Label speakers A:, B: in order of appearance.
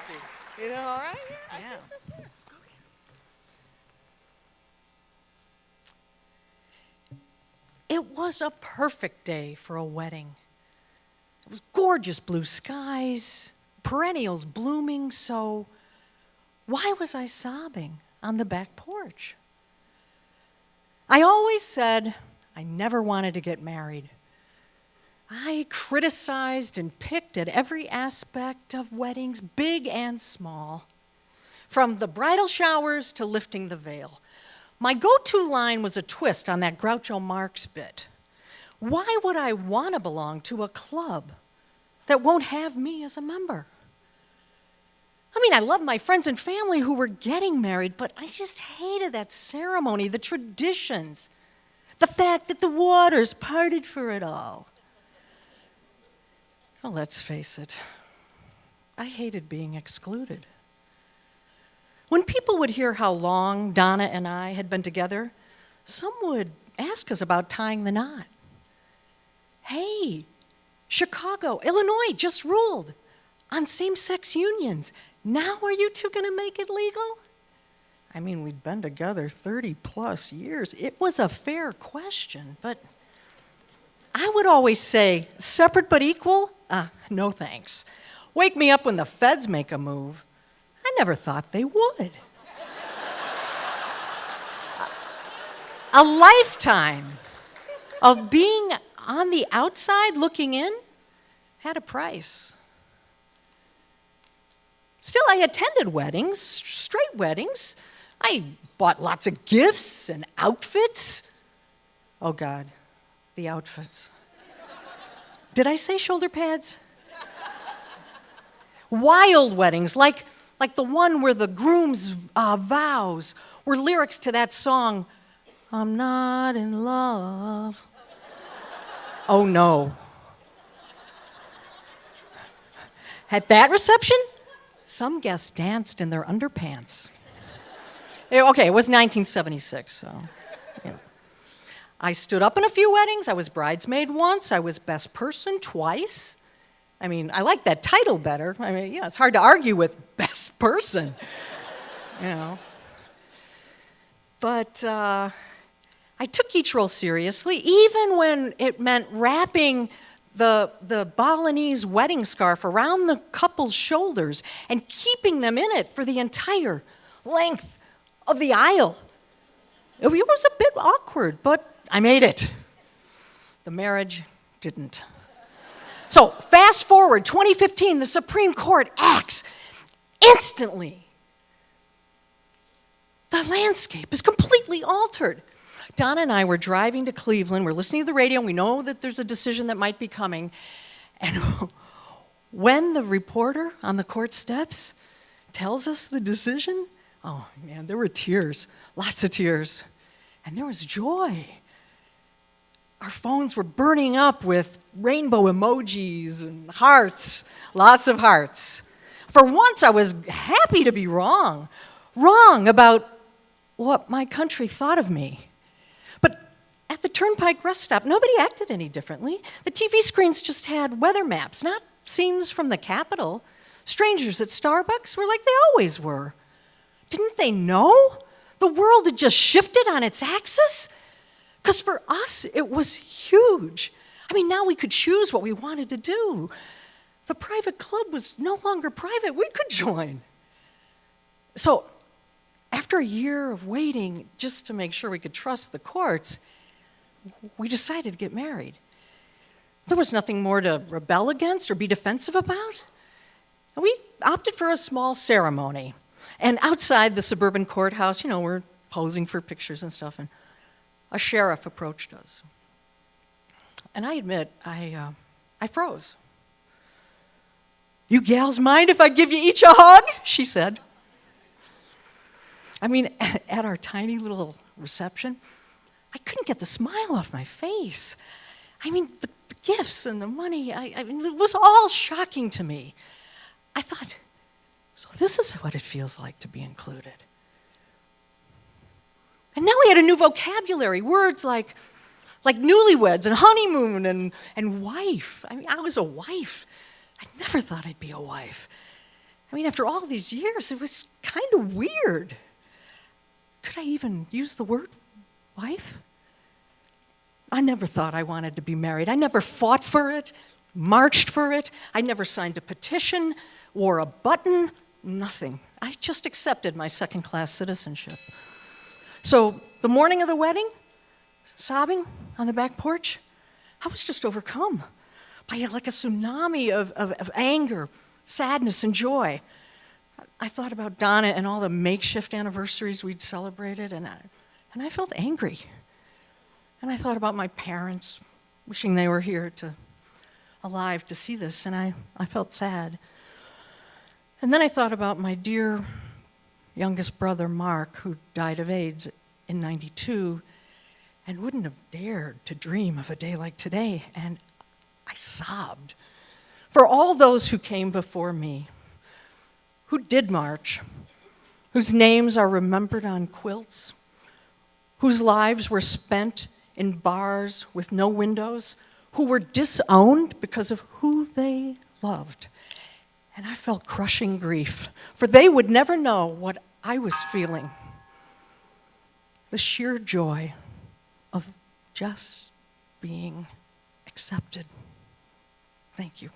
A: you. You know, all right?
B: Yeah. It was a perfect day for a wedding. It was gorgeous blue skies, perennials blooming, so why was I sobbing on the back porch? I always said I never wanted to get married. I criticized and picked at every aspect of weddings, big and small, from the bridal showers to lifting the veil. My go-to line was a twist on that Groucho Marx bit. Why would I want to belong to a club that won't have me as a member? I mean, I love my friends and family who were getting married, but I just hated that ceremony, the traditions, the fact that the waters parted for it all. Well, let's face it, I hated being excluded. When people would hear how long Donna and I had been together, some would ask us about tying the knot. Hey, Chicago, Illinois just ruled on same-sex unions. Now are you two going to make it legal? I mean, we'd been together 30 plus years. It was a fair question, but I would always say, separate but equal? No thanks. Wake me up when the feds make a move. I never thought they would. A lifetime of being on the outside looking in had a price. Still, I attended weddings, straight weddings. I bought lots of gifts and outfits. Oh, God, the outfits. Did I say shoulder pads? Wild weddings, like the one where the groom's vows were lyrics to that song, I'm not in love. Oh, no. At that reception, some guests danced in their underpants. Okay, it was 1976, so, you know. I stood up in a few weddings. I was bridesmaid once. I was best person twice. I mean, I like that title better. I mean, yeah, it's hard to argue with best person, you know. But I took each role seriously, even when it meant wrapping the Balinese wedding scarf around the couple's shoulders and keeping them in it for the entire length of the aisle. It was a bit awkward, but I made it. The marriage didn't. So fast forward, 2015, the Supreme Court acts instantly. The landscape is completely altered. Donna and I were driving to Cleveland. We're listening to the radio, and we know that there's a decision that might be coming. And when the reporter on the court steps tells us the decision, oh, man, there were tears, lots of tears. And there was joy. Our phones were burning up with rainbow emojis and hearts, lots of hearts. For once, I was happy to be wrong about what my country thought of me. But at the Turnpike rest stop, nobody acted any differently. The TV screens just had weather maps, not scenes from the Capitol. Strangers at Starbucks were like they always were. Didn't they know the world had just shifted on its axis? Because for us, it was huge. I mean, now we could choose what we wanted to do. The private club was no longer private. We could join. So after a year of waiting just to make sure we could trust the courts, we decided to get married. There was nothing more to rebel against or be defensive about. And we opted for a small ceremony. And outside the suburban courthouse, you know, we're posing for pictures and stuff, and a sheriff approached us. And I admit, I froze. You gals mind if I give you each a hug? She said. I mean, at our tiny little reception, I couldn't get the smile off my face. I mean, the gifts and the money, I mean, it was all shocking to me. I thought, so this is what it feels like to be included. And now we had a new vocabulary, words like newlyweds and honeymoon and wife. I mean, I was a wife. I never thought I'd be a wife. I mean, after all these years, it was kind of weird. Could I even use the word wife? I never thought I wanted to be married. I never fought for it, marched for it. I never signed a petition, wore a button, nothing. I just accepted my second-class citizenship. So the morning of the wedding, sobbing on the back porch, I was just overcome by like a tsunami of anger, sadness, and joy. I thought about Donna and all the makeshift anniversaries we'd celebrated, and I felt angry. And I thought about my parents, wishing they were here alive to see this, and I felt sad. And then I thought about my dear youngest brother, Mark, who died of AIDS in '92, and wouldn't have dared to dream of a day like today, and I sobbed. For all those who came before me, who did march, whose names are remembered on quilts, whose lives were spent in bars with no windows, who were disowned because of who they loved. And I felt crushing grief, for they would never know what I was feeling. The sheer joy of just being accepted. Thank you.